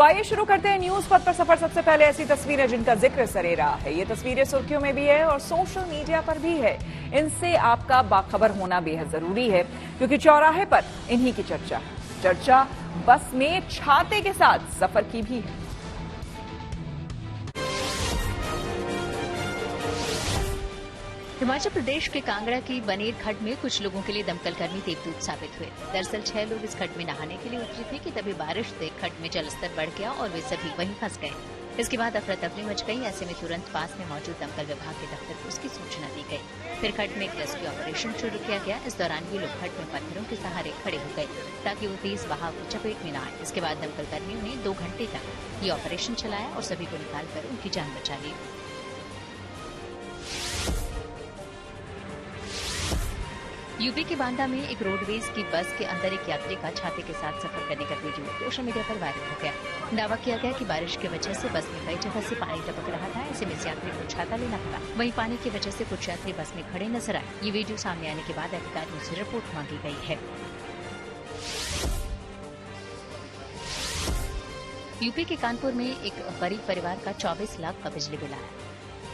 तो आइए शुरू करते हैं न्यूज पथ पर सफर। सबसे पहले ऐसी तस्वीरें जिनका जिक्र सरे रहा है। ये तस्वीरें सुर्खियों में भी है और सोशल मीडिया पर भी है। इनसे आपका बाखबर होना बेहद जरूरी है क्योंकि चौराहे पर इन्हीं की चर्चा बस में छाते के साथ सफर की भी है। हिमाचल प्रदेश के कांगड़ा की बनेर खड्ड में कुछ लोगों के लिए दमकल कर्मी देवदूत साबित हुए। दरअसल 6 लोग इस खड्ड में नहाने के लिए उतरे थे कि तभी बारिश से खड्ड में जलस्तर बढ़ गया और वे सभी वहीं फंस गए। इसके बाद अफरा तफरी मच गई। ऐसे में तुरंत पास में मौजूद दमकल विभाग के दफ्तर को इसकी सूचना दी गई। फिर खड्ड में एक रेस्क्यू ऑपरेशन शुरू किया गया। इस दौरान ये लोग खड्ड में पत्थरों के सहारे खड़े हो गए ताकि वो तेज बहाव की चपेट में न आए। इसके बाद दमकल कर्मियों ने 2 घंटे तक ये ऑपरेशन चलाया और सभी को निकालकर उनकी जान बचा ली। यूपी के बांदा में एक रोडवेज की बस के अंदर एक यात्री का छाते के साथ सफर करने का वीडियो सोशल मीडिया पर वायरल हो गया। दावा किया गया कि बारिश की वजह से बस में कई जगह से पानी टपक रहा था। ऐसे में इस यात्री को छाता लेना पड़ा। वहीं पानी की वजह से कुछ यात्री बस में खड़े नजर आए। ये वीडियो सामने आने के बाद अधिकारियों से रिपोर्ट मांगी गई है। यूपी के कानपुर में एक गरीब परिवार का 24 लाख का बिजली बिल आया,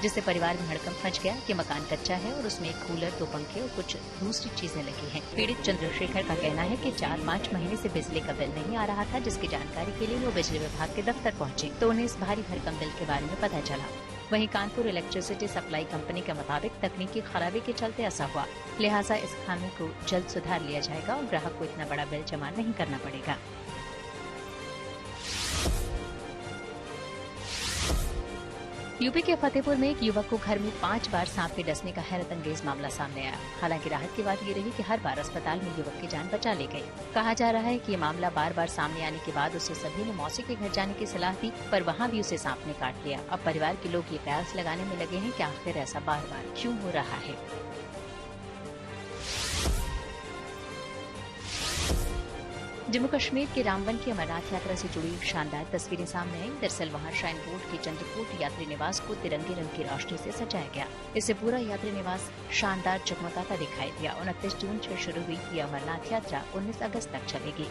जिससे परिवार में हड़कंप मच गया कि मकान कच्चा है और उसमें एक कूलर, 2 पंखे और कुछ दूसरी चीजें लगी हैं। पीड़ित चंद्रशेखर का कहना है कि 4-5 महीने से बिजली का बिल नहीं आ रहा था, जिसकी जानकारी के लिए वो बिजली विभाग के दफ्तर पहुंचे तो उन्हें इस भारी भरकम बिल के बारे में पता चला। वहीं कानपुर इलेक्ट्रिसिटी सप्लाई कंपनी के मुताबिक तकनीकी खराबी के चलते ऐसा हुआ, लिहाजा इस खामी को जल्द सुधार लिया जाएगा और ग्राहक को इतना बड़ा बिल जमा नहीं करना पड़ेगा। यूपी के फतेहपुर में एक युवक को घर में 5 बार सांप के डसने का हैरत अंगेज मामला सामने आया। हालांकि राहत की बात ये रही कि हर बार अस्पताल में युवक की जान बचा ली गई। कहा जा रहा है कि ये मामला बार बार सामने आने के बाद उसे सभी ने मौसी के घर जाने की सलाह दी, पर वहाँ भी उसे सांप ने काट लिया। अब परिवार के लोग ये कयास लगाने में लगे हैं कि आखिर ऐसा बार बार क्यों हो रहा है। जम्मू कश्मीर के रामबन की अमरनाथ यात्रा से जुड़ी शानदार तस्वीरें सामने आई। दरअसल वहां श्राइन बोर्ड के चंद्रकूट यात्री निवास को तिरंगे रंग की रोशनी से सजाया गया। इससे पूरा यात्री निवास शानदार चमकाता दिखाई दिया। 29 जून से शुरू हुई ये अमरनाथ यात्रा 19 अगस्त तक चलेगी।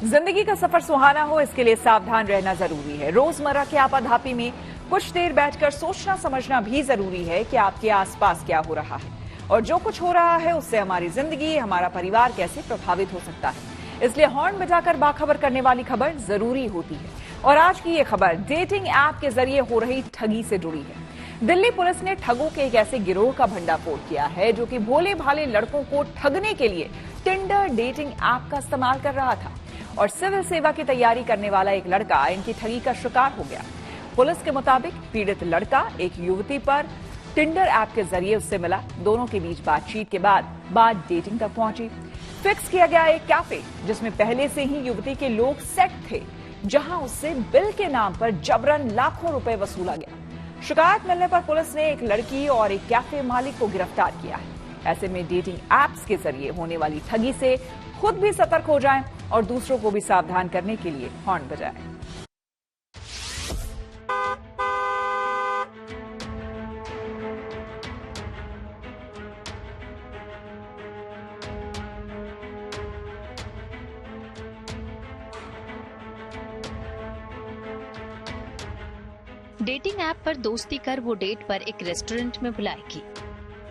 जिंदगी का सफर सुहाना हो, इसके लिए सावधान रहना जरूरी है। रोजमर्रा की आपाधापी में कुछ देर बैठकर सोचना समझना भी जरूरी है कि आपके आसपास क्या हो रहा है और जो कुछ हो रहा है उससे हमारी जिंदगी, हमारा परिवार कैसे प्रभावित हो सकता है। इसलिए हॉर्न बजाकर बाखबर करने वाली खबर जरूरी होती है। और आज की ये खबर डेटिंग ऐप के जरिए हो रही ठगी से जुड़ी है। दिल्ली पुलिस ने ठगों के एक ऐसे गिरोह का भंडाफोड़ किया है जो कि भोले भाले लड़कों को ठगने के लिए टिंडर डेटिंग ऐप का इस्तेमाल कर रहा था और सिविल सेवा की तैयारी करने वाला एक लड़का इनकी ठगी का शिकार हो गया। पुलिस के मुताबिक पीड़ित लड़का एक युवती पर टिंडर ऐप के जरिए उससे मिला। दोनों के बीच बातचीत के बाद बात डेटिंग तक पहुंची। फिक्स किया गया एक कैफे जिसमें पहले से ही युवती के लोग सेट थे, जहां उससे बिल के नाम पर जबरन लाखों रुपए वसूला गया। शिकायत मिलने पर पुलिस ने एक लड़की और एक कैफे मालिक को गिरफ्तार किया है। ऐसे में डेटिंग ऐप्स के जरिए होने वाली ठगी से खुद भी सतर्क हो जाएं और दूसरों को भी सावधान करने के लिए हॉर्न बजाएं। डेटिंग ऐप पर दोस्ती कर वो डेट पर एक रेस्टोरेंट में बुलाएगी।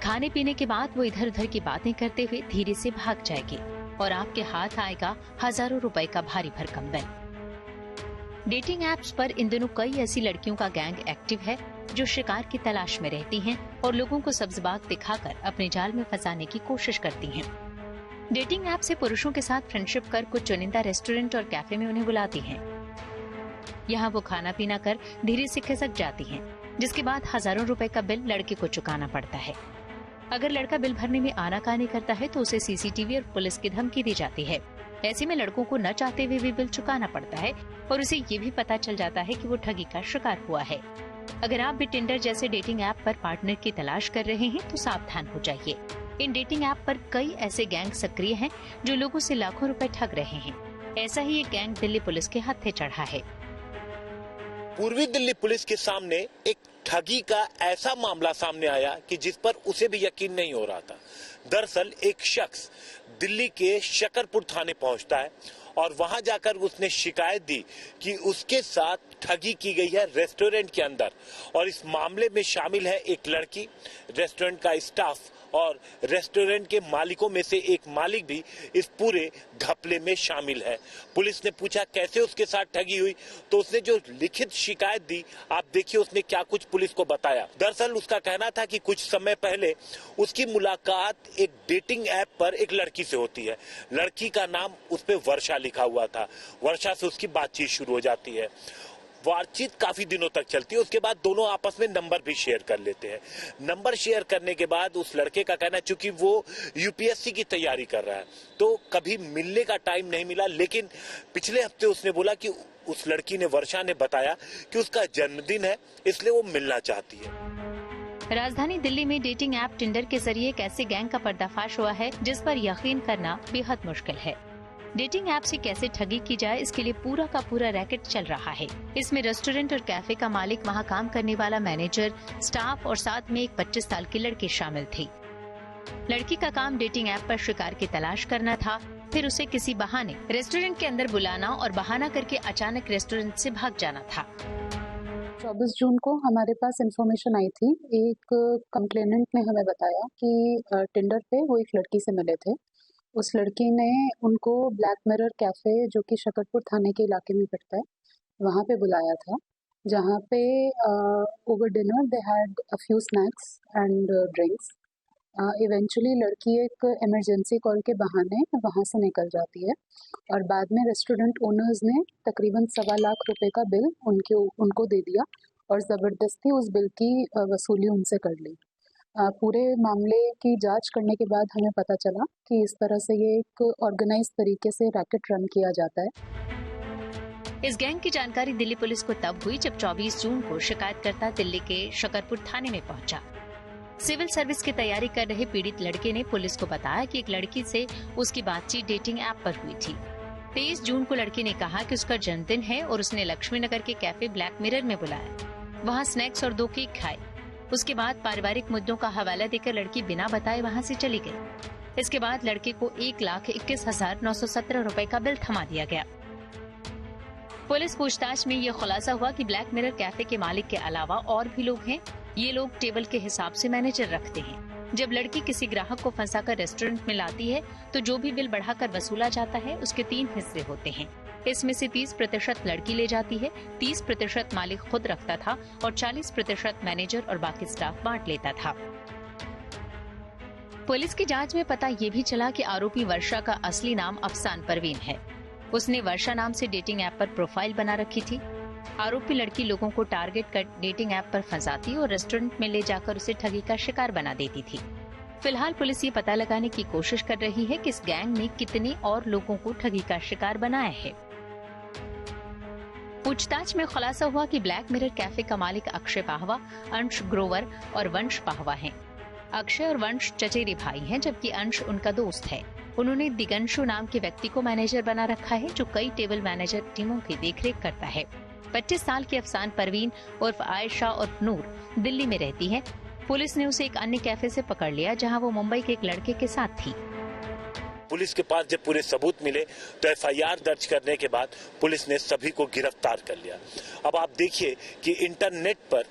खाने पीने के बाद वो इधर उधर की बातें करते हुए धीरे से भाग जाएगी और आपके हाथ आएगा हजारों रुपए का भारी भरकम बिल। डेटिंग ऐप्स पर इन दिनों कई ऐसी लड़कियों का गैंग एक्टिव है जो शिकार की तलाश में रहती हैं और लोगों को सब्ज़बाग दिखाकर अपने जाल में फंसाने की कोशिश करती हैं। डेटिंग ऐप से पुरुषों के साथ फ्रेंडशिप कर कुछ चुनिंदा रेस्टोरेंट और कैफे में उन्हें बुलाती हैं। यहाँ वो खाना पीना कर धीरे से खिसक जाती हैं, जिसके बाद हजारों रुपए का बिल लड़के को चुकाना पड़ता है। अगर लड़का बिल भरने में आनाकानी करता है तो उसे सीसीटीवी और पुलिस की धमकी दी जाती है। ऐसे में लड़कों को न चाहते हुए भी बिल चुकाना पड़ता है और उसे ये भी पता चल जाता है कि वो ठगी का शिकार हुआ है। अगर आप भी टिंडर जैसे डेटिंग ऐप पर पार्टनर की तलाश कर रहे हैं तो सावधान हो जाइए। इन डेटिंग ऐप पर कई ऐसे गैंग सक्रिय हैं जो लोगों से लाखों रुपए ठग रहे हैं। ऐसा ही एक गैंग दिल्ली पुलिस के हत्थे चढ़ा है। पूर्वी दिल्ली पुलिस के सामने एक ठगी का ऐसा मामला सामने आया कि जिस पर उसे भी यकीन नहीं हो रहा था। दरअसल एक शख्स दिल्ली के शकरपुर थाने पहुंचता है और वहां जाकर उसने शिकायत दी कि उसके साथ ठगी की गई है रेस्टोरेंट के अंदर। और इस मामले में शामिल है एक लड़की, रेस्टोरेंट का स्टाफ और रेस्टोरेंट के मालिकों में से एक मालिक भी इस पूरे घपले में शामिल है। पुलिस ने पूछा कैसे उसके साथ ठगी हुई, तो उसने जो लिखित शिकायत दी, आप देखिए उसने क्या कुछ पुलिस को बताया। दरअसल उसका कहना था कि कुछ समय पहले उसकी मुलाकात एक डेटिंग ऐप पर एक लड़की से होती है। लड़की का नाम उस पे वर्षा लिखा हुआ था। वर्षा से उसकी बातचीत शुरू हो जाती है। बातचीत काफी दिनों तक चलती है। उसके बाद दोनों आपस में नंबर भी शेयर कर लेते हैं। नंबर शेयर करने के बाद उस लड़के का कहना है, चूंकि वो यूपीएससी की तैयारी कर रहा है तो कभी मिलने का टाइम नहीं मिला, लेकिन पिछले हफ्ते उसने बोला कि उस लड़की ने, वर्षा ने बताया कि उसका जन्मदिन है, इसलिए वो मिलना चाहती है। राजधानी दिल्ली में डेटिंग ऐप टिंडर के जरिए एक ऐसे गैंग का पर्दाफाश हुआ है जिस पर यकीन करना बेहद मुश्किल है। डेटिंग ऐप से कैसे ठगी की जाए, इसके लिए पूरा का पूरा रैकेट चल रहा है। इसमें रेस्टोरेंट और कैफे का मालिक, वहां काम करने वाला मैनेजर, स्टाफ और साथ में एक 25 साल की लड़की शामिल थी। लड़की का काम डेटिंग ऐप पर शिकार की तलाश करना था, फिर उसे किसी बहाने रेस्टोरेंट के अंदर बुलाना और बहाना करके अचानक रेस्टोरेंट से भाग जाना था। 24 जून को हमारे पास इंफॉर्मेशन आई थी। एक कंप्लेनेंट ने हमें बताया कि टिंडर पे वो एक लड़की से मिले थे। उस लड़की ने उनको ब्लैक मिरर कैफ़े, जो कि शकरपुर थाने के इलाके में पड़ता है, वहाँ पे बुलाया था, जहाँ पे over dinner they had a few snacks and drinks. Eventually लड़की एक इमरजेंसी कॉल के बहाने वहाँ से निकल जाती है और बाद में रेस्टोरेंट ओनर्स ने तकरीबन 1.25 लाख रुपए का बिल उनको दे दिया और ज़बरदस्ती उस बिल की वसूली उनसे कर ली। पूरे मामले की जांच करने के बाद हमें पता चला कि इस तरह से ये एक ऑर्गेनाइज तरीके से रैकेट रन किया जाता है। इस गैंग की जानकारी दिल्ली पुलिस को तब हुई जब 24 जून को शिकायतकर्ता दिल्ली के शकरपुर थाने में पहुंचा। सिविल सर्विस की तैयारी कर रहे पीड़ित लड़के ने पुलिस को बताया कि एक लड़की से उसकी बातचीत डेटिंग ऐप पर हुई थी। 23 जून को लड़की ने कहा कि उसका जन्मदिन है और उसने लक्ष्मी नगर के कैफे ब्लैक मिरर में बुलाया। वहाँ स्नैक्स और 2 केक खाए। उसके बाद पारिवारिक मुद्दों का हवाला देकर लड़की बिना बताए वहाँ से चली गई। इसके बाद लड़के को 1,21,917 रुपए का बिल थमा दिया गया। पुलिस पूछताछ में ये खुलासा हुआ कि ब्लैक मिरर कैफे के मालिक के अलावा और भी लोग हैं। ये लोग टेबल के हिसाब से मैनेजर रखते हैं। जब लड़की किसी ग्राहक को फंसाकर रेस्टोरेंट में लाती है तो जो भी बिल बढ़ाकर वसूला जाता है उसके 3 हिस्से होते हैं। इसमें से 30% लड़की ले जाती है, 30% मालिक खुद रखता था और 40% मैनेजर और बाकी स्टाफ बांट लेता था। पुलिस की जांच में पता ये भी चला कि आरोपी वर्षा का असली नाम अफसान परवीन है। उसने वर्षा नाम से डेटिंग ऐप पर प्रोफाइल बना रखी थी। आरोपी लड़की लोगों को टारगेट कर डेटिंग ऐप पर फंसाती और रेस्टोरेंट में ले जाकर उसे ठगी का शिकार बना देती थी। फिलहाल पुलिस ये पता लगाने की कोशिश कर रही है कि इस गैंग ने कितने और लोगों को ठगी का शिकार बनाया है। पूछताछ में खुलासा हुआ कि ब्लैक मिरर कैफे का मालिक अक्षय पाहवा, अंश ग्रोवर और वंश पाहवा हैं। अक्षय और वंश चचेरे भाई हैं, जबकि अंश उनका दोस्त है। उन्होंने दिगंशु नाम के व्यक्ति को मैनेजर बना रखा है, जो कई टेबल मैनेजर टीमों की देखरेख करता है। 25 साल की अफसान परवीन उर्फ आयशा उर्फ नूर दिल्ली में रहती है। पुलिस ने उसे एक अन्य कैफे से पकड़ लिया, जहां वो मुंबई के एक लड़के के साथ थी। पुलिस के पास जब पूरे सबूत मिले तो एफआईआर दर्ज करने के बाद पुलिस ने सभी को गिरफ्तार कर लिया। अब आप देखिए कि इंटरनेट पर,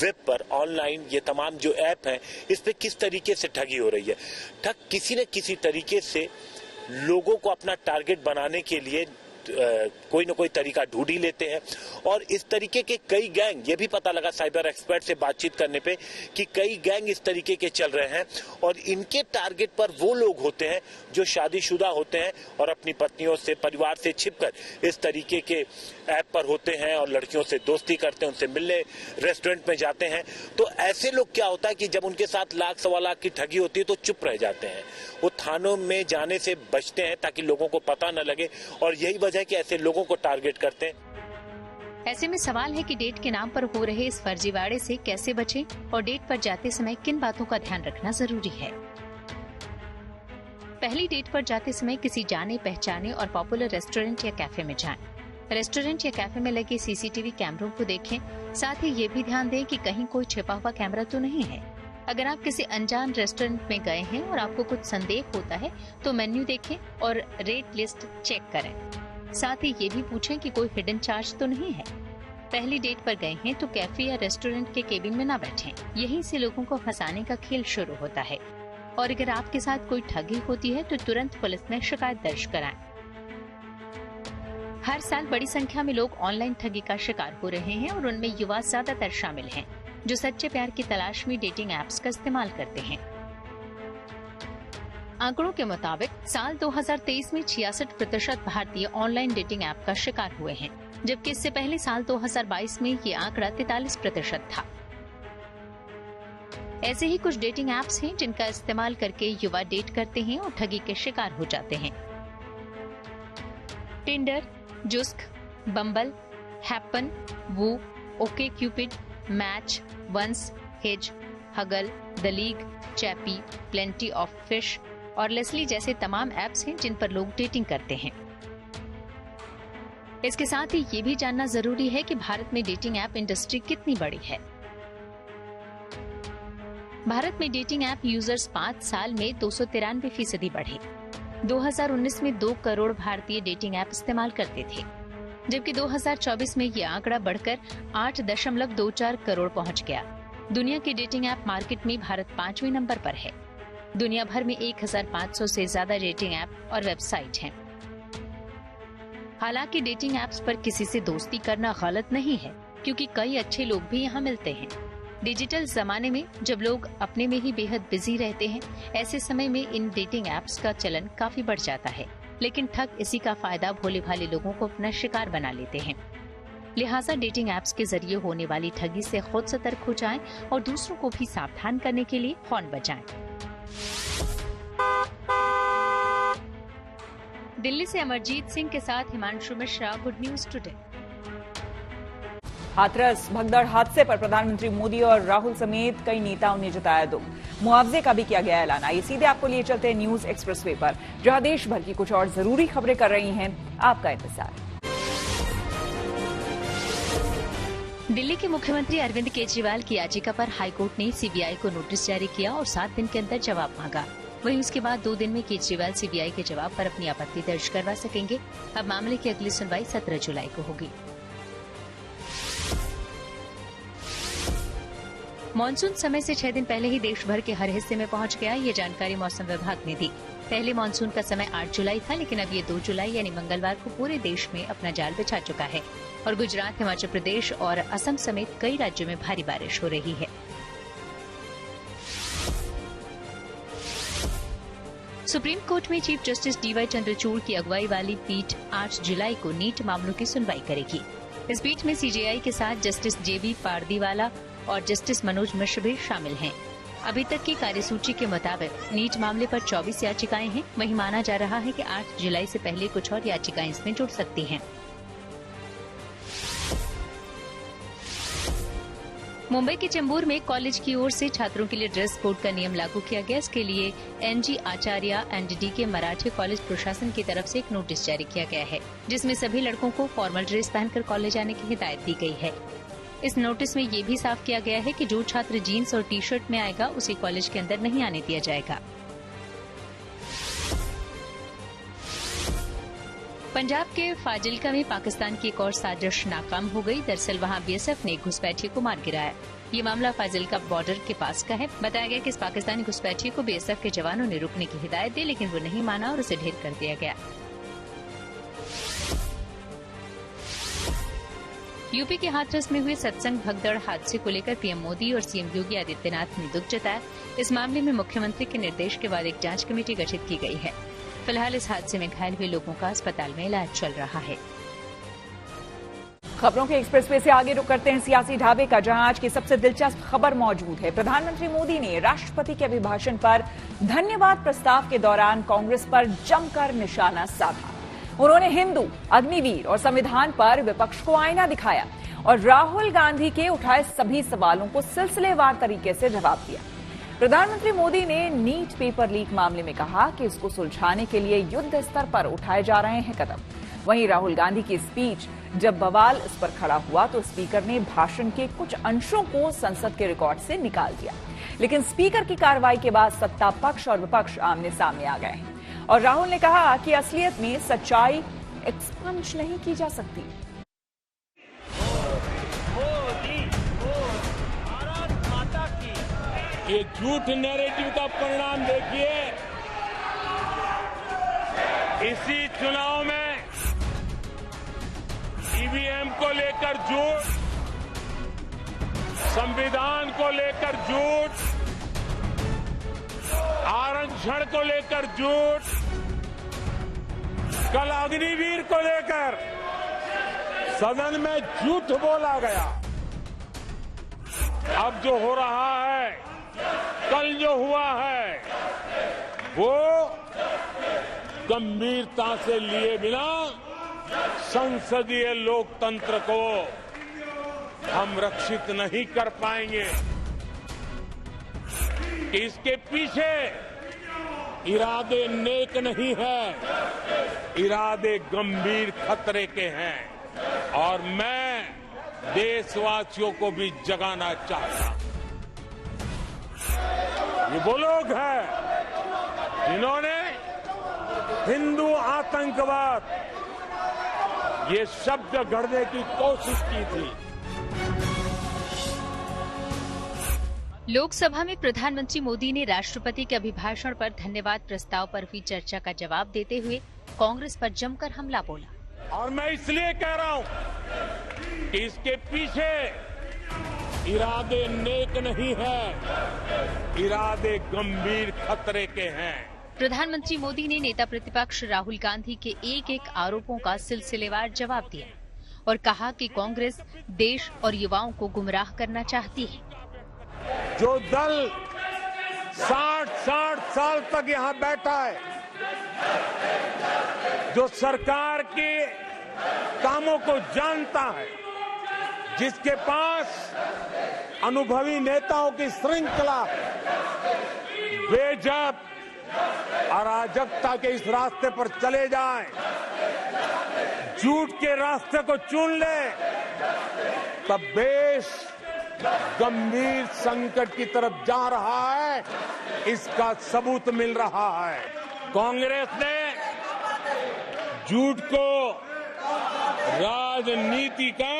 वेब पर, ऑनलाइन ये तमाम जो ऐप हैं, इस पे किस तरीके से ठगी हो रही है। ठग किसी न किसी तरीके से लोगों को अपना टारगेट बनाने के लिए कोई न कोई तरीका ढूंढ ही लेते हैं। और इस तरीके के कई गैंग, ये भी पता लगा साइबर एक्सपर्ट से बातचीत करने पे कि कई गैंग इस तरीके के चल रहे हैं और इनके टारगेट पर वो लोग होते हैं जो शादीशुदा होते हैं और अपनी पत्नियों से, परिवार से छिपकर इस तरीके के ऐप पर होते हैं और लड़कियों से दोस्ती करते हैं, उनसे मिलने रेस्टोरेंट में जाते हैं। तो ऐसे लोग क्या होता है कि जब उनके साथ 1,00,000 सवा लाख की ठगी होती है तो चुप रह जाते हैं। वो थानों में जाने से बचते हैं ताकि लोगों को पता न लगे और यही वजह है कि ऐसे लोगों को टारगेट करते हैं। ऐसे में सवाल है कि डेट के नाम पर हो रहे इस फर्जीवाड़े से कैसे बचें और डेट पर जाते समय किन बातों का ध्यान रखना जरूरी है। पहली डेट पर जाते समय किसी जाने पहचाने और पॉपुलर रेस्टोरेंट या कैफे में जाएं। रेस्टोरेंट या कैफे में लगे सीसीटीवी कैमरों को देखें। साथ ही ये भी ध्यान दें कि कहीं कोई छिपा हुआ कैमरा तो नहीं है। अगर आप किसी अनजान रेस्टोरेंट में गए हैं और आपको कुछ संदेह होता है तो मेन्यू देखें और रेट लिस्ट चेक करें। साथ ही ये भी पूछें कि कोई हिडन चार्ज तो नहीं है। पहली डेट पर गए हैं तो कैफे या रेस्टोरेंट के केबिन में ना बैठें। यहीं से लोगों को फंसाने का खेल शुरू होता है। और अगर आपके साथ कोई ठगी होती है तो तुरंत पुलिस में शिकायत दर्ज कराएं। हर साल बड़ी संख्या में लोग ऑनलाइन ठगी का शिकार हो रहे हैं और उनमें युवा ज्यादातर शामिल हैं, जो सच्चे प्यार की तलाश में डेटिंग एप्स का इस्तेमाल करते हैं। आंकड़ों के मुताबिक साल 2023 में 66% भारतीय ऑनलाइन डेटिंग ऐप का शिकार हुए हैं, जबकि इससे पहले साल 2022 में ये आंकड़ा 43% था। ऐसे ही कुछ डेटिंग एप्स हैं जिनका इस्तेमाल करके युवा डेट करते हैं और ठगी के शिकार हो जाते हैं। टिंडर, जुस्क, Bumble, Happn, Woo, OkCupid, Match, Once, Hinge, Huggle, The League, Chappy, Plenty of Fish और लेस्ली जैसे तमाम ऐप्स हैं जिन पर लोग डेटिंग करते हैं। इसके साथ ही ये भी जानना जरूरी है कि भारत में डेटिंग ऐप इंडस्ट्री कितनी बड़ी है। भारत में डेटिंग ऐप यूजर्स 5 साल में 293% बढ़े। 2019 में 2 करोड़ भारतीय डेटिंग ऐप इस्तेमाल करते थे, जबकि 2024 में ये आंकड़ा बढ़कर 8.24 करोड़ पहुंच गया। दुनिया के डेटिंग ऐप मार्केट में भारत 5वें नंबर पर है। दुनिया भर में 1500 से ज्यादा डेटिंग ऐप और वेबसाइट हैं। हालांकि डेटिंग ऐप्स पर किसी से दोस्ती करना गलत नहीं है, क्योंकि कई अच्छे लोग भी यहाँ मिलते हैं। डिजिटल जमाने में जब लोग अपने में ही बेहद बिजी रहते हैं, ऐसे समय में इन डेटिंग ऐप्स का चलन काफी बढ़ जाता है। लेकिन ठग इसी का फायदा भोले भाले लोगों को अपना शिकार बना लेते हैं। लिहाजा डेटिंग ऐप्स के जरिए होने वाली ठगी से खुद सतर्क हो जाएं और दूसरों को भी सावधान करने के लिए हॉर्न बजाएं। दिल्ली से अमरजीत सिंह के साथ Himanshu Mishra, good news today. Hathras भगदड़ हादसे पर प्रधानमंत्री मोदी और राहुल समेत कई नेताओं ने जताया दुख। मुआवजे का भी किया गया ऐलान। आइए सीधे आपको लिए चलते हैं न्यूज एक्सप्रेसवे पर, जहां देश भर की कुछ और जरूरी खबरें कर रही हैं आपका इंतजार। दिल्ली के मुख्यमंत्री अरविंद केजरीवाल की याचिका पर हाईकोर्ट ने सीबीआई को नोटिस जारी किया और 7 दिन के अंदर जवाब मांगा। वहीं उसके बाद 2 दिन में केजरीवाल सीबीआई के जवाब पर अपनी आपत्ति दर्ज करवा सकेंगे। अब मामले की अगली सुनवाई 17 जुलाई को होगी। मॉनसून समय से 6 दिन पहले ही देश भर के हर हिस्से में पहुंच गया। ये जानकारी मौसम विभाग ने दी। पहले मॉनसून का समय 8 जुलाई था, लेकिन अब ये 2 जुलाई यानी मंगलवार को पूरे देश में अपना जाल बिछा चुका है और गुजरात, हिमाचल प्रदेश और असम समेत कई राज्यों में भारी बारिश हो रही है। सुप्रीम कोर्ट में चीफ जस्टिस डीवाई चंद्रचूड़ की अगुवाई वाली पीठ 8 जुलाई को नीट मामलों की सुनवाई करेगी। इस पीठ में सीजेआई के साथ जस्टिस जेबी पारदीवाला और जस्टिस मनोज मिश्र भी शामिल हैं। अभी तक की कार्यसूची के मुताबिक नीट मामले पर 24 याचिकाएं हैं। वहीं माना जा रहा है कि 8 जुलाई से पहले कुछ और याचिकाएं इसमें जुड़ सकती हैं। मुंबई के चेंबूर में कॉलेज की ओर से छात्रों के लिए ड्रेस कोड का नियम लागू किया गया। इसके लिए एनजी आचार्य एंड के मराठे कॉलेज प्रशासन की तरफ से एक नोटिस जारी किया गया है, जिसमें सभी लड़कों को फॉर्मल ड्रेस पहनकर कॉलेज आने की हिदायत दी गई है। इस नोटिस में ये भी साफ किया गया है कि जो छात्र जीन्स और टी शर्ट में आएगा उसे कॉलेज के अंदर नहीं आने दिया जाएगा। पंजाब के फाजिल्का में पाकिस्तान की एक और साजिश नाकाम हो गई। दरअसल वहां बीएसएफ ने घुसपैठिए को मार गिराया। ये मामला फाजिल्का बॉर्डर के पास का है। बताया गया कि इस पाकिस्तानी घुसपैठिए को बीएसएफ के जवानों ने रुकने की हिदायत दी, लेकिन वो नहीं माना और उसे ढेर कर दिया गया। यूपी के हाथरस में हुए सत्संग भगदड़ हादसे को लेकर पीएम मोदी और सीएम योगी आदित्यनाथ ने दुख जताया। इस मामले में मुख्यमंत्री के निर्देश के बाद एक जांच कमेटी गठित की गई है। फिलहाल इस हादसे में घायल हुए लोगों का अस्पताल में इलाज चल रहा है। खबरों के एक्सप्रेसवे से आगे रुक करते हैं सियासी ढाबे का, जहां आज की सबसे दिलचस्प खबर मौजूद है। प्रधानमंत्री मोदी ने राष्ट्रपति के अभिभाषण पर धन्यवाद प्रस्ताव के दौरान कांग्रेस पर जमकर निशाना साधा। उन्होंने हिंदू, अग्निवीर और संविधान पर विपक्ष को आईना दिखाया और राहुल गांधी के उठाए सभी सवालों को सिलसिलेवार तरीके से जवाब दिया। प्रधानमंत्री मोदी ने नीट पेपर लीक मामले में कहा कि इसको सुलझाने के लिए युद्ध स्तर पर उठाए जा रहे हैं कदम। वहीं राहुल गांधी की स्पीच जब बवाल इस पर खड़ा हुआ तो स्पीकर ने भाषण के कुछ अंशों को संसद के रिकॉर्ड से निकाल दिया। लेकिन स्पीकर की कार्रवाई के बाद सत्ता पक्ष और विपक्ष आमने सामने आ गए हैं और राहुल ने कहा कि असलियत में सच्चाई एक्सपंज नहीं की जा सकती। ये झूठ नैरेटिव का परिणाम देखिए। इसी चुनाव में ईवीएम को लेकर झूठ, संविधान को लेकर झूठ, आरक्षण को लेकर झूठ, कल अग्निवीर को लेकर सदन में झूठ बोला गया। अब जो हो रहा है, कल जो हुआ है, वो गंभीरता से लिए बिना संसदीय लोकतंत्र को हम रक्षित नहीं कर पाएंगे। इसके पीछे इरादे नेक नहीं है, इरादे गंभीर खतरे के हैं और मैं देशवासियों को भी जगाना चाहता हूं। ये वो लोग हैं जिन्होंने हिंदू आतंकवाद ये शब्द गढ़ने की कोशिश की थी। लोकसभा में प्रधानमंत्री मोदी ने राष्ट्रपति के अभिभाषण पर धन्यवाद प्रस्ताव पर हुई चर्चा का जवाब देते हुए कांग्रेस पर जमकर हमला बोला। और मैं इसलिए कह रहा हूं कि इसके पीछे इरादे नेक नहीं है, इरादे गंभीर खतरे के हैं। प्रधानमंत्री मोदी ने नेता प्रतिपक्ष राहुल गांधी के एक एक आरोपों का सिलसिलेवार जवाब दिया और कहा कि कांग्रेस देश और युवाओं को गुमराह करना चाहती है। जो दल 60 साल तक यहाँ बैठा है, जो सरकार के कामों को जानता है, जिसके पास अनुभवी नेताओं की श्रृंखला है, वे जब अराजकता के इस रास्ते पर चले जाएं, झूठ के रास्ते को चुन ले, तब देश गंभीर संकट की तरफ जा रहा है। इसका सबूत मिल रहा है। कांग्रेस ने झूठ को राजनीति का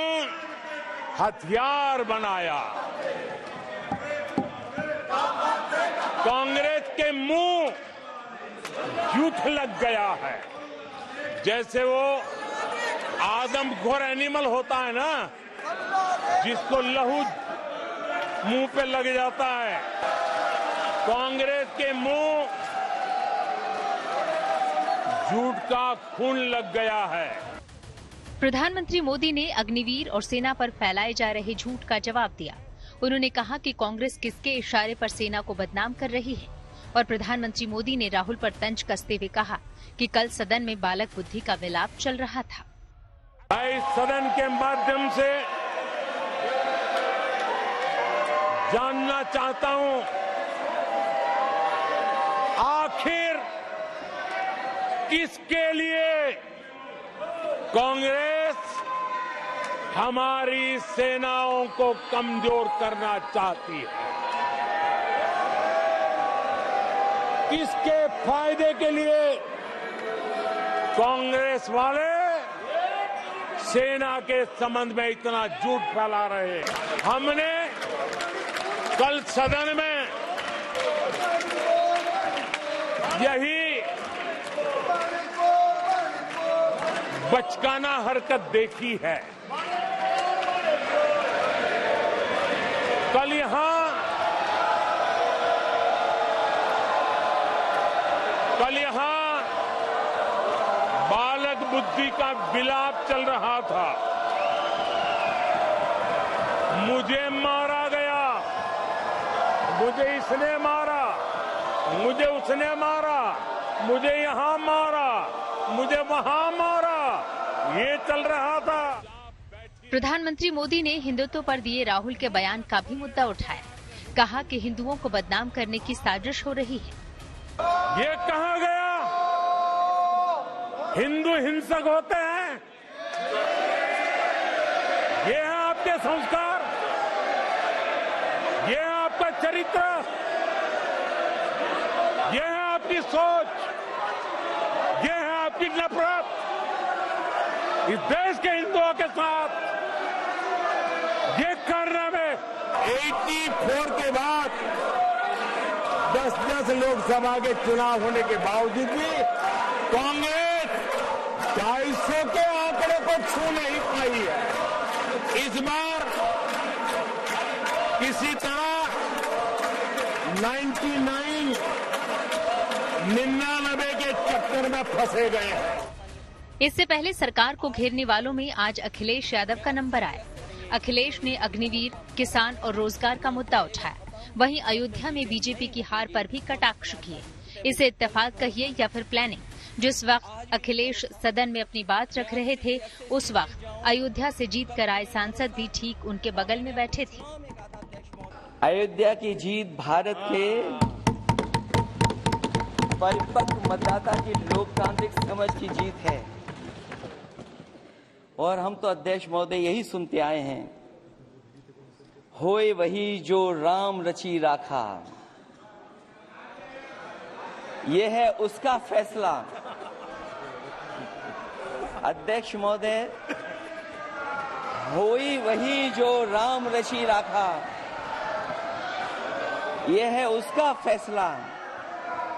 हथियार बनाया। कांग्रेस के मुंह झूठ लग गया है। जैसे वो आदमखोर एनिमल होता है ना, जिसको लहू मुंह पे लग जाता है, कांग्रेस के मुंह झूठ का खून लग गया है। प्रधानमंत्री मोदी ने अग्निवीर और सेना पर फैलाए जा रहे झूठ का जवाब दिया। उन्होंने कहा कि कांग्रेस किसके इशारे पर सेना को बदनाम कर रही है और प्रधानमंत्री मोदी ने राहुल पर तंज कसते हुए कहा कि कल सदन में बालक बुद्धि का विलाप चल रहा था। मैं इस सदन के माध्यम से जानना चाहता हूं, आखिर किसके लिए कांग्रेस हमारी सेनाओं को कमजोर करना चाहती है? किसके फायदे के लिए कांग्रेस वाले सेना के संबंध में इतना झूठ फैला रहे हैं? हमने कल सदन में यही बचकाना हरकत देखी है। कल यहां बालक बुद्धि का विलाप चल रहा था। मुझे मारा गया, मुझे इसने मारा, मुझे उसने मारा, मुझे यहां मारा, मुझे वहां मारा, ये चल रहा था। प्रधानमंत्री मोदी ने हिंदुत्व पर दिए राहुल के बयान का भी मुद्दा उठाया। कहा कि हिंदुओं को बदनाम करने की साजिश हो रही है। ये कहा गया हिंदू हिंसक होते हैं? ये है आपके संस्कार? ये है आपका चरित्र, ये है आपकी सोच, ये है आपकी नफरत इस देश के हिंदुओं के साथ। ये करने में 84 के बाद 10 लोकसभा के चुनाव होने के बावजूद भी कांग्रेस 250 के आंकड़े को छू नहीं पाई है। इस बार किसी तरह 99 के चक्कर में फंसे गए हैं। इससे पहले सरकार को घेरने वालों में आज अखिलेश यादव का नंबर आया। अखिलेश ने अग्निवीर, किसान और रोजगार का मुद्दा उठाया। वहीं अयोध्या में बीजेपी की हार पर भी कटाक्ष किए। इसे इत्तेफाक कहिए या फिर प्लानिंग। जिस वक्त अखिलेश सदन में अपनी बात रख रहे थे, उस वक्त अयोध्या से जीत कर आए सांसद भी ठीक उनके बगल में बैठे थे। अयोध्या की जीत भारत के परिपक्व मतदाता की लोकतांत्रिक समझ की जीत है और हम तो अध्यक्ष महोदय यही सुनते आए हैं, होए वही जो राम रची राखा। ये है उसका फैसला। अध्यक्ष महोदय, होई वही जो राम रची राखा, ये है उसका फैसला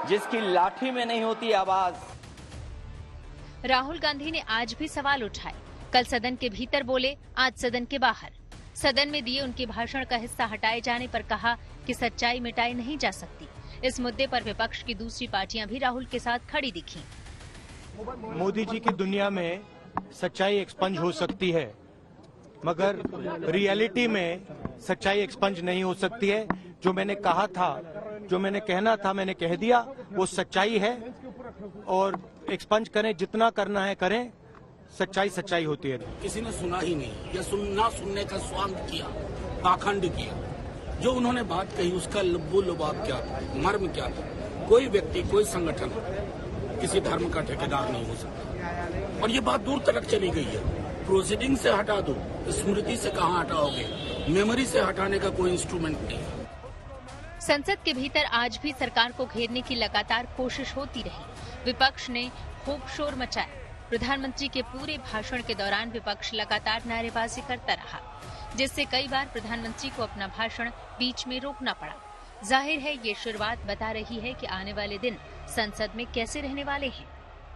जिसकी लाठी में नहीं होती आवाज। राहुल गांधी ने आज भी सवाल उठाए। कल सदन के भीतर बोले, आज सदन के बाहर। सदन में दिए उनके भाषण का हिस्सा हटाए जाने पर कहा कि सच्चाई मिटाई नहीं जा सकती। इस मुद्दे पर विपक्ष की दूसरी पार्टियां भी राहुल के साथ खड़ी दिखीं। मोदी जी की दुनिया में सच्चाई एक्सपंज हो सकती है, मगर रियलिटी में सच्चाई एक्सपंज नहीं हो सकती है। जो मैंने कहा था, जो मैंने कहना था, मैंने कह दिया, वो सच्चाई है। और एक्सपंज करें, जितना करना है करें, सच्चाई सच्चाई होती है। किसी ने सुना ही नहीं या ना सुनने का स्वांग किया, पाखंड किया। जो उन्होंने बात कही उसका लब्बो लुबाब क्या था, मर्म क्या था। कोई व्यक्ति, कोई संगठन किसी धर्म का ठेकेदार नहीं हो सकता। और ये बात दूर तक चली गई है। प्रोसीडिंग से हटा दो, स्मृति से कहाँ हटाओगे, मेमोरी से हटाने का कोई इंस्ट्रूमेंट नहीं। संसद के भीतर आज भी सरकार को घेरने की लगातार कोशिश होती रही। विपक्ष ने खूब शोर मचाया। प्रधानमंत्री के पूरे भाषण के दौरान विपक्ष लगातार नारेबाजी करता रहा, जिससे कई बार प्रधानमंत्री को अपना भाषण बीच में रोकना पड़ा। जाहिर है ये शुरुआत बता रही है कि आने वाले दिन संसद में कैसे रहने वाले हैं।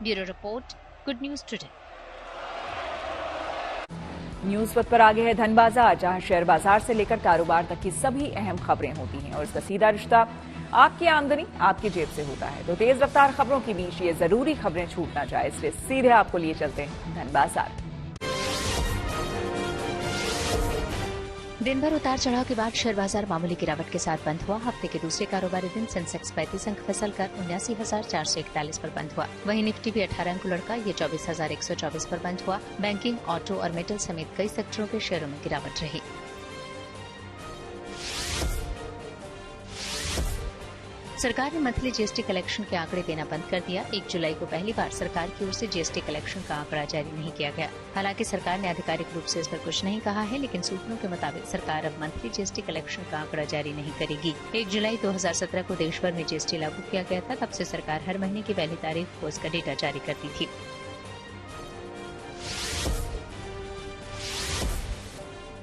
Bureau report, good news today. News वक्त पर आगे है धन बाजार, जहां शेयर बाजार से लेकर कारोबार तक की सभी अहम खबरें होती हैं और इसका सीधा रिश्ता आपकी आमदनी आपकी जेब से होता है। तो तेज रफ्तार खबरों के बीच ये जरूरी खबरें छूट ना जाए, इसलिए सीधे आपको लिए चलते हैं धन बाजार। दिन भर उतार चढ़ाव के बाद शेयर बाजार मामूली गिरावट के साथ बंद हुआ। हफ्ते के दूसरे कारोबारी दिन सेंसेक्स 35 अंक फिसलकर 79,441 पर बंद हुआ। वहीं निफ्टी भी 18 अंक लुढ़का, ये 24,124 पर बंद हुआ। बैंकिंग, ऑटो और मेटल समेत कई सेक्टरों के शेयरों में गिरावट रही। सरकार ने मंथली जीएसटी कलेक्शन के आंकड़े देना बंद कर दिया। 1 जुलाई को पहली बार सरकार की ओर से जीएसटी कलेक्शन का आंकड़ा जारी नहीं किया गया। हालांकि सरकार ने आधिकारिक रूप से इस पर कुछ नहीं कहा है, लेकिन सूत्रों के मुताबिक सरकार अब मंथली जीएसटी कलेक्शन का आंकड़ा जारी नहीं करेगी। 1 जुलाई 2017 को देश भर में जीएसटी लागू किया गया था। तब से सरकार हर महीने की पहली तारीख को इसका डेटा जारी करती थी।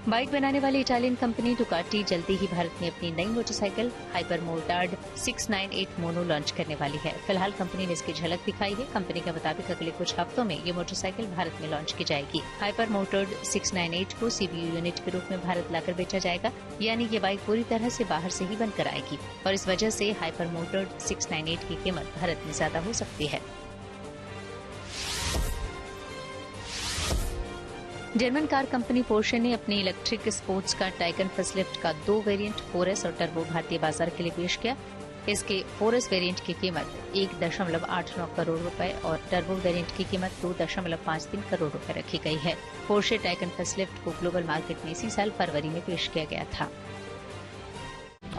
बाइक बनाने वाली इटालियन कंपनी डुकाटी जल्दी ही भारत में अपनी नई motorcycle hyper motard 698 mono launch करने वाली है। फिलहाल कंपनी ने इसकी झलक दिखाई है। कंपनी के मुताबिक अगले कुछ हफ्तों में ये मोटरसाइकिल भारत में लॉन्च की जाएगी। हाइपर मोटार्ड 698 को सीबीयू यूनिट के रूप में भारत लाकर बेचा जाएगा, यानी ये बाइक पूरी तरह से बाहर से ही बनकर आएगी और इस वजह से हाइपर मोटार्ड 698 की कीमत भारत में ज्यादा हो सकती है। जर्मन कार कंपनी पोर्शे ने अपनी electric sports car Taycan facelift का 2 वेरिएंट 4S और टर्बो भारतीय बाजार के लिए पेश किया। इसके 4S वेरिएंट की कीमत 1.89 करोड़ रुपए और टर्बो वेरिएंट की कीमत 2.53 करोड़ रुपए रखी गई है। पोर्शे टाइगन फेसलिफ्ट को ग्लोबल मार्केट में इसी साल फरवरी में पेश किया गया था।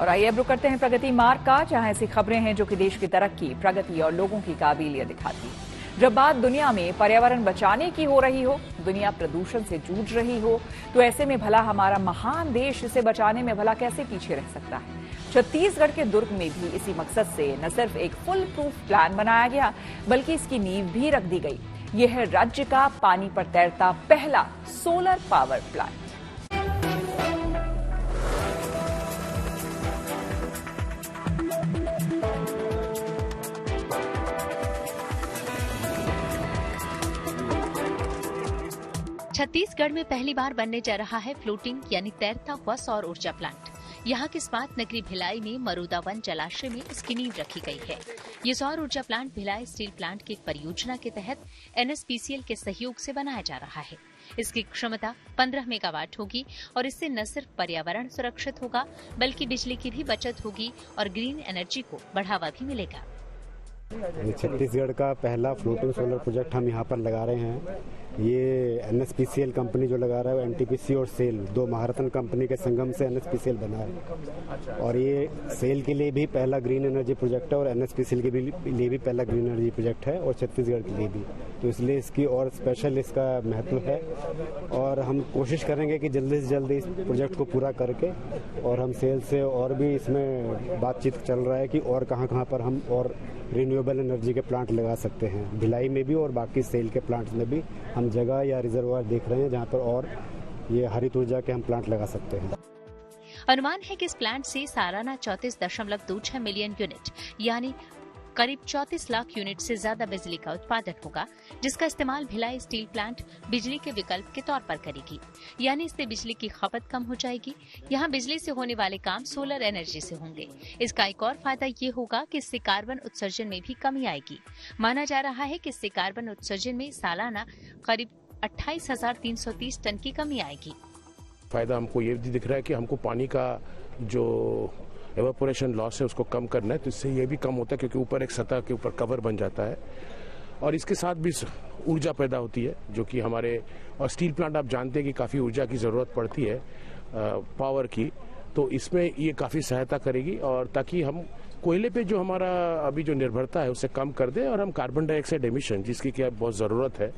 और आइए अब रुक करते हैं प्रगति मार्ग का, जहां ऐसी खबरें हैं जो कि देश की तरक्की, प्रगति और लोगों की काबिलियत दिखाती है। जब बात दुनिया में पर्यावरण बचाने की हो रही हो, दुनिया प्रदूषण से जूझ रही हो, तो ऐसे में भला हमारा महान देश इसे बचाने में भला कैसे पीछे रह सकता है। छत्तीसगढ़ के दुर्ग में भी इसी मकसद से न सिर्फ एक फुल प्रूफ प्लान बनाया गया, बल्कि इसकी नींव भी रख दी गई। यह है राज्य का पानी पर तैरता पहला सोलर पावर प्लांट। छत्तीसगढ़ में पहली बार बनने जा रहा है फ्लोटिंग यानी तैरता हुआ सौर ऊर्जा प्लांट। यहाँ की स्मार्ट नगरी भिलाई में मरुदा वन जलाशय में इसकी नींव रखी गई है। ये सौर ऊर्जा प्लांट भिलाई स्टील प्लांट की एक परियोजना के तहत NSPCL के सहयोग से बनाया जा रहा है। इसकी क्षमता 15 मेगावाट होगी और इससे न सिर्फ पर्यावरण सुरक्षित होगा, बल्कि बिजली की भी बचत होगी और ग्रीन एनर्जी को बढ़ावा भी मिलेगा। छत्तीसगढ़ का पहला फ्लोटिंग सोलर प्रोजेक्ट हम यहाँ पर लगा रहे हैं। ये NSPCL कंपनी जो लगा रहा है, NTPC और सेल, दो महारथन कंपनी के संगम से NSPCL बना है। और ये सेल के लिए भी पहला ग्रीन एनर्जी प्रोजेक्ट है और NSPCL के लिए भी पहला ग्रीन एनर्जी प्रोजेक्ट है और छत्तीसगढ़ के लिए भी। तो इसलिए इसकी और स्पेशल इसका महत्व है और हम कोशिश करेंगे कि जल्दी से जल्दी इस प्रोजेक्ट को पूरा करके, और हम सेल से और भी इसमें बातचीत चल रहा है कि और कहाँ पर हम और रिन्यूएबल एनर्जी के प्लांट लगा सकते हैं। भिलाई में भी और बाकी सेल के प्लांट्स में भी हम जगह या रिजर्वायर देख रहे हैं जहां पर और ये हरित ऊर्जा के हम प्लांट लगा सकते हैं। अनुमान है कि इस प्लांट से सालाना 34.26 मिलियन यूनिट यानी करीब 34 लाख यूनिट से ज्यादा बिजली का उत्पादन होगा, जिसका इस्तेमाल भिलाई स्टील प्लांट बिजली के विकल्प के तौर पर करेगी। यानी इससे बिजली की खपत कम हो जाएगी। यहाँ बिजली से होने वाले काम सोलर एनर्जी से होंगे। इसका एक और फायदा ये होगा कि इससे कार्बन उत्सर्जन में भी कमी आएगी। माना जा रहा है कि इससे कार्बन उत्सर्जन में सालाना करीब 28,330 टन की कमी आएगी। फायदा हमको ये भी दिख रहा है कि हमको पानी का जो एवापोरेशन लॉस है उसको कम करना है, तो इससे ये भी कम होता है क्योंकि ऊपर एक सतह के ऊपर कवर बन जाता है और इसके साथ भी ऊर्जा पैदा होती है जो कि हमारे, और स्टील प्लांट आप जानते हैं कि काफ़ी ऊर्जा की ज़रूरत पड़ती है पावर की, तो इसमें ये काफ़ी सहायता करेगी और ताकि हम कोयले पे जो हमारा अभी जो निर्भरता है उसे कम कर दें और हम कार्बन डाइऑक्साइड एमिशन जिसकी क्या बहुत ज़रूरत है,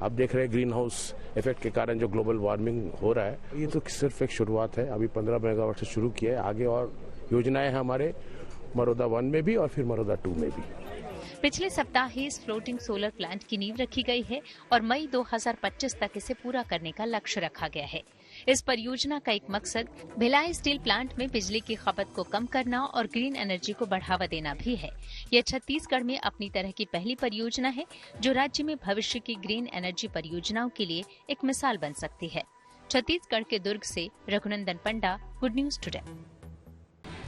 आप देख रहे हैं ग्रीन हाउस इफेक्ट के कारण जो ग्लोबल वार्मिंग हो रहा है, ये तो सिर्फ एक शुरुआत है। अभी 15 मेगावाट से शुरू किया है, आगे और योजनाएं हैं हमारे मरोदा 1 में भी और फिर मरोदा 2 में भी। पिछले सप्ताह ही इस फ्लोटिंग सोलर प्लांट की नींव रखी गई है और मई 2025 तक इसे पूरा करने का लक्ष्य रखा गया है। इस परियोजना का एक मकसद भिलाई स्टील प्लांट में बिजली की खपत को कम करना और ग्रीन एनर्जी को बढ़ावा देना भी है। यह छत्तीसगढ़ में अपनी तरह की पहली परियोजना है जो राज्य में भविष्य की ग्रीन एनर्जी परियोजनाओं के लिए एक मिसाल बन सकती है। छत्तीसगढ़ के दुर्ग से रघुनंदन पंडा, गुड न्यूज टुडे।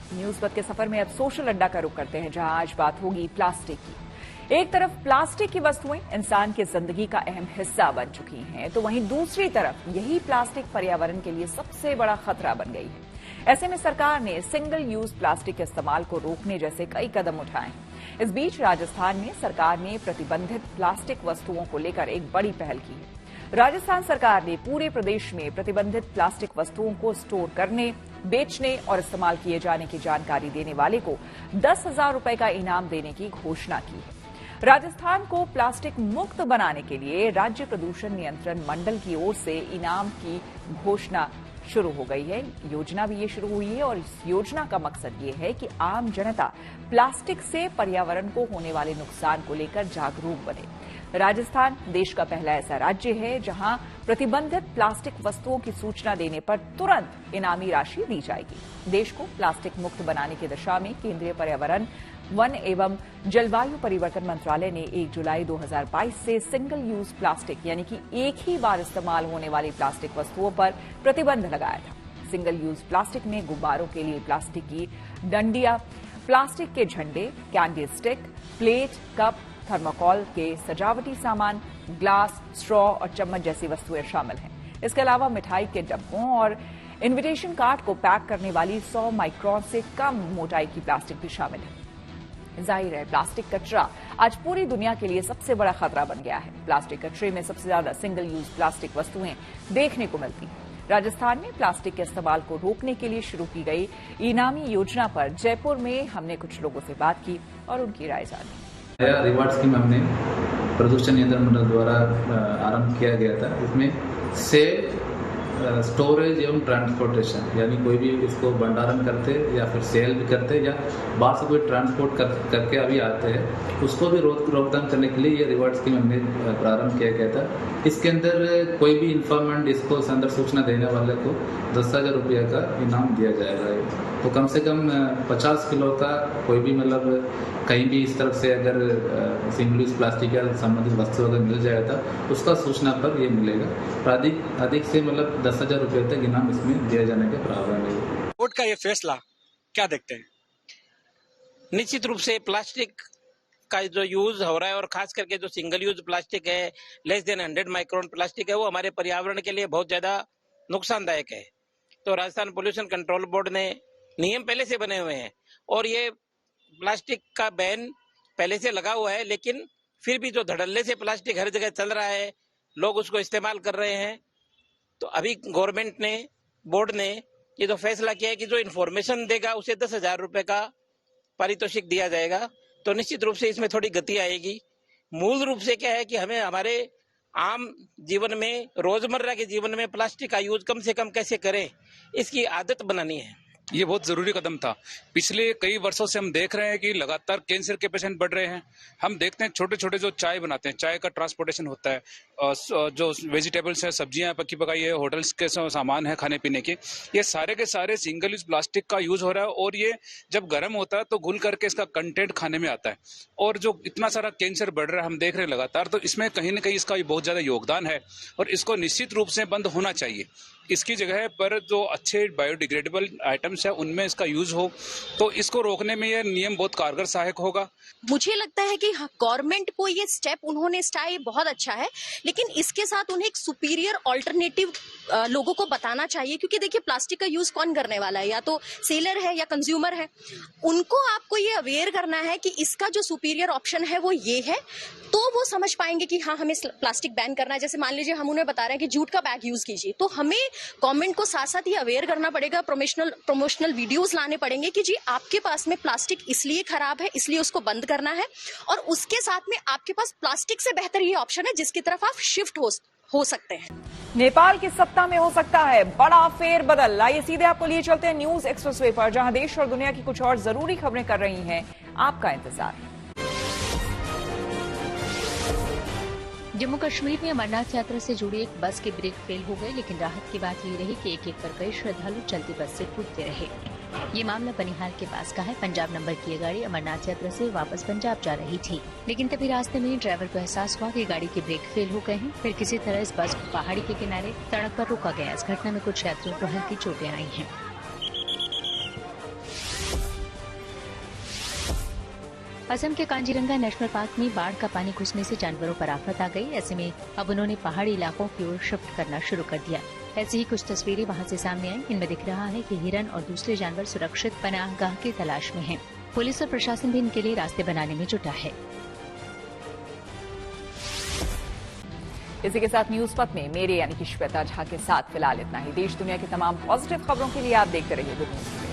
न्यूज पथ के सफर में अब सोशल अड्डा का रुख करते हैं, जहां आज बात होगी प्लास्टिक की। एक तरफ प्लास्टिक की वस्तुएं इंसान की जिंदगी का अहम हिस्सा बन चुकी हैं, तो वहीं दूसरी तरफ यही प्लास्टिक पर्यावरण के लिए सबसे बड़ा खतरा बन गई है। ऐसे में सरकार ने सिंगल यूज प्लास्टिक के इस्तेमाल को रोकने जैसे कई कदम उठाए हैं। इस बीच राजस्थान में सरकार ने प्रतिबंधित प्लास्टिक वस्तुओं को लेकर एक बड़ी पहल की है। राजस्थान सरकार ने पूरे प्रदेश में प्रतिबंधित प्लास्टिक वस्तुओं को स्टोर करने, बेचने और इस्तेमाल किए जाने की जानकारी देने वाले को 10,000 रुपए का इनाम देने की घोषणा की है। राजस्थान को प्लास्टिक मुक्त बनाने के लिए राज्य प्रदूषण नियंत्रण मंडल की ओर से इनाम की घोषणा शुरू हो गई है। योजना भी ये शुरू हुई है और इस योजना का मकसद ये है कि आम जनता प्लास्टिक से पर्यावरण को होने वाले नुकसान को लेकर जागरूक बने। राजस्थान देश का पहला ऐसा राज्य है जहां प्रतिबंधित प्लास्टिक वस्तुओं की सूचना देने पर तुरंत इनामी राशि दी जाएगी। देश को प्लास्टिक मुक्त बनाने की दिशा में केंद्रीय पर्यावरण, वन एवं जलवायु परिवर्तन मंत्रालय ने 1 जुलाई 2022 से सिंगल यूज प्लास्टिक यानी कि एक ही बार इस्तेमाल होने वाली प्लास्टिक वस्तुओं पर प्रतिबंध लगाया था। सिंगल यूज प्लास्टिक में गुब्बारों के लिए प्लास्टिक की डंडियां, प्लास्टिक के झंडे, candy stick, plate, cup, thermocol के सजावटी सामान, ग्लास, स्ट्रॉ और चम्मच जैसी वस्तुएं शामिल हैं। इसके अलावा मिठाई के डब्बों और इन्विटेशन कार्ड को पैक करने वाली 100 माइक्रोन से कम मोटाई की प्लास्टिक भी शामिल है। जाहिर है प्लास्टिक कचरा आज पूरी दुनिया के लिए सबसे बड़ा खतरा बन गया है। प्लास्टिक कचरे में सबसे ज्यादा सिंगल यूज प्लास्टिक वस्तुएं देखने को मिलती हैं। राजस्थान में प्लास्टिक के इस्तेमाल को रोकने के लिए शुरू की गई इनामी योजना पर जयपुर में हमने कुछ लोगों से बात की और उनकी राय जानी। रिवार्ड स्कीम हमने प्रदूषण नियंत्रण मंडल द्वारा आरंभ किया गया था। इसमें सेव स्टोरेज एवं ट्रांसपोर्टेशन, यानी कोई भी इसको भंडारण करते या फिर सेल भी करते या बाहर से कोई ट्रांसपोर्ट करके अभी आते हैं, उसको भी रोकथाम करने के लिए ये रिवार्ड स्कीम हमने प्रारंभ किया गया था। इसके अंदर कोई भी इन्फॉर्मेंट इसको अंदर सूचना देने वाले को 10,000 रुपये का इनाम दिया जाएगा। तो कम से कम 50 किलो का कोई भी मतलब कहीं भी इस तरफ से अगर सिंगल यूज प्लास्टिक या संबंधित वस्तु अगर मिल जाएगा तो उसका सूचना पर ये मिलेगा। अधिक से मतलब 10,000 रुपये तक इनाम इसमें दिया जाने के प्रावधान है। कोर्ट का ये फैसला क्या देखते हैं? निश्चित रूप से प्लास्टिक का जो यूज हो रहा है और खास करके जो सिंगल यूज प्लास्टिक है, लेस देन 100 माइक्रोन प्लास्टिक है, वो हमारे पर्यावरण के लिए बहुत ज्यादा नुकसानदायक है। तो राजस्थान पोल्यूशन कंट्रोल बोर्ड ने नियम पहले से बने हुए हैं और ये प्लास्टिक का बैन पहले से लगा हुआ है, लेकिन फिर भी जो धड़ल्ले से प्लास्टिक हर जगह चल रहा है, लोग उसको इस्तेमाल कर रहे हैं। तो अभी गवर्नमेंट ने, बोर्ड ने ये जो फैसला किया है कि जो इन्फॉर्मेशन देगा उसे 10,000 रुपए का पारितोषिक दिया जाएगा, तो निश्चित रूप से इसमें थोड़ी गति आएगी। मूल रूप से क्या है कि हमें हमारे आम जीवन में, रोजमर्रा के जीवन में प्लास्टिक का यूज कम से कम कैसे करें, इसकी आदत बनानी है। ये बहुत जरूरी कदम था। पिछले कई वर्षों से हम देख रहे हैं कि लगातार कैंसर के पेशेंट बढ़ रहे हैं। हम देखते हैं छोटे छोटे जो चाय बनाते हैं, चाय का ट्रांसपोर्टेशन होता है, जो वेजिटेबल्स है, सब्जियां पक्की पकाई है, होटल्स के सामान है खाने पीने के, ये सारे के सारे सिंगल यूज प्लास्टिक का यूज हो रहा है और ये जब गर्म होता है तो घुल करके इसका कंटेंट खाने में आता है और जो इतना सारा कैंसर बढ़ रहा है हम देख रहे हैं लगातार, तो इसमें कहीं ना कहीं इसका बहुत ज्यादा योगदान है और इसको निश्चित रूप से बंद होना चाहिए। इसकी जगह पर जो अच्छे बायोडिग्रेडेबल आइटम्स है उनमें इसका यूज हो, तो इसको रोकने में यह नियम बहुत कारगर सहायक होगा। मुझे लगता है कि गवर्नमेंट को ये स्टेप उन्होंने स्टाइल बहुत अच्छा है, लेकिन इसके साथ उन्हें एक सुपीरियर ऑल्टरनेटिव लोगों को बताना चाहिए, क्योंकि देखिए प्लास्टिक का यूज कौन करने वाला है, या तो सेलर है या कंज्यूमर है। उनको आपको ये अवेयर करना है कि इसका जो सुपीरियर ऑप्शन है वो ये है, तो वो समझ पाएंगे कि हाँ हमें प्लास्टिक बैन करना है। जैसे मान लीजिए हम उन्हें बता रहे हैं कि जूट का बैग यूज कीजिए, तो हमें गवर्नमेंट को साथ साथ ये अवेयर करना पड़ेगा, प्रमोशनल वीडियोस लाने पड़ेंगे कि जी आपके पास में प्लास्टिक इसलिए खराब है, इसलिए उसको बंद करना है, और उसके साथ में आपके पास प्लास्टिक से बेहतर ये ऑप्शन है जिसकी तरफ आप शिफ्ट हो सकते हैं। नेपाल की सत्ता में हो सकता है बड़ा फेरबदल। आइए सीधे आपको लिए चलते हैं न्यूज एक्सप्रेसवे पर, जहां देश और दुनिया की कुछ और जरूरी खबरें कर रही हैं आपका इंतजार। जम्मू कश्मीर में अमरनाथ यात्रा से जुड़ी एक बस के ब्रेक फेल हो गए, लेकिन राहत की बात ये रही कि एक एक कर कई श्रद्धालु चलती बस से कूदते रहे। ये मामला बनिहाल के पास का है। पंजाब नंबर की ये गाड़ी अमरनाथ यात्रा से वापस पंजाब जा रही थी, लेकिन तभी रास्ते में ड्राइवर को एहसास हुआ कि गाड़ी के ब्रेक फेल हो गए हैं। फिर किसी तरह इस बस को पहाड़ी के किनारे सड़क पर रोका गया। इस घटना में कुछ यात्रियों को हल्की चोटें आई हैं। असम के कांजीरंगा नेशनल पार्क में बाढ़ का पानी घुसने से जानवरों पर आफत आ गई। ऐसे में अब उन्होंने पहाड़ी इलाकों की ओर शिफ्ट करना शुरू कर दिया। ऐसी ही कुछ तस्वीरें वहां से सामने आई। इनमें दिख रहा है कि हिरन और दूसरे जानवर सुरक्षित पनाहगाह की तलाश में हैं। पुलिस और प्रशासन भी इनके लिए रास्ते बनाने में जुटा है। इसी के साथ न्यूज पथ में मेरे यानी कि श्वेता झा के साथ फिलहाल इतना ही। देश दुनिया की तमाम पॉजिटिव खबरों के लिए आप देखते रहिए गुड न्यूज।